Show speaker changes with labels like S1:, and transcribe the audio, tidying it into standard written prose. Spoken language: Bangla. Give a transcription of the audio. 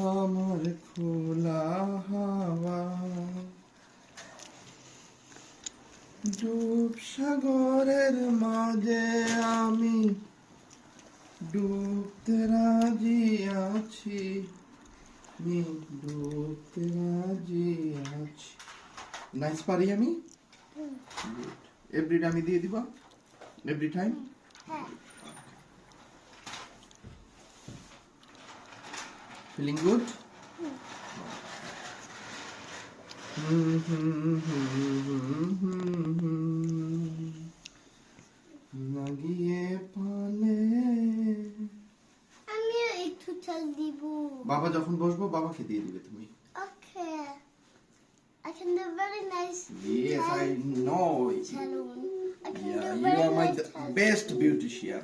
S1: আমার খোলা হাওয়া ডুব সাগরের মাঝে আমি ডুবতে রাজি আছি আমি ডুবতে রাজি আছি নাইস পারি আমি এভরি আমি দিয়ে দিব এভরি টাইম ফিলিং গুড লাগিয়ে পালে
S2: আমিও একটু চাল দিব
S1: বাবা যখন বসবো বাবাকে দিয়ে দিবে তুমি
S2: Okay. I can do very nice.
S1: Yes, I know.
S2: Salon. I can
S1: Yeah,
S2: do
S1: you
S2: very
S1: are my
S2: nice salon.
S1: best beautician.